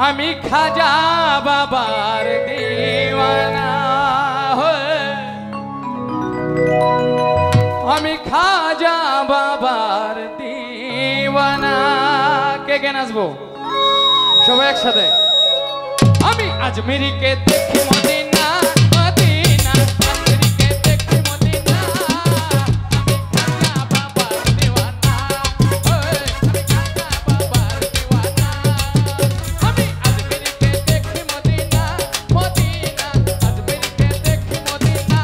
আমি খাজা বাবার দিওয়ানা আমি খাজা বাবার দিওয়ানা কে কে নাচবো সবাই একসাথে আমি আজমিরিকে দেখি মদিনা মদিনা আজমিরিকে দেখি মদিনা আমি খাজা বাবার দিওয়ানা আমি খাজা বাবার দিওয়ানা আমি আজমিরিকে দেখি মদিনা মদিনা আজমিরিকে দেখি মদিনা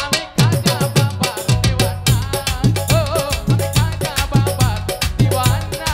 আমি খাজা বাবার দিওয়ানা আমি খাজা বাবার দিওয়ানা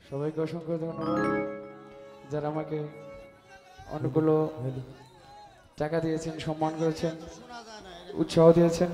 সবাইকে অসংখ্য ধন্যবাদ যারা আমাকে অনেকগুলো টাকা দিয়েছেন, সম্মান করেছেন, উৎসাহ দিয়েছেন।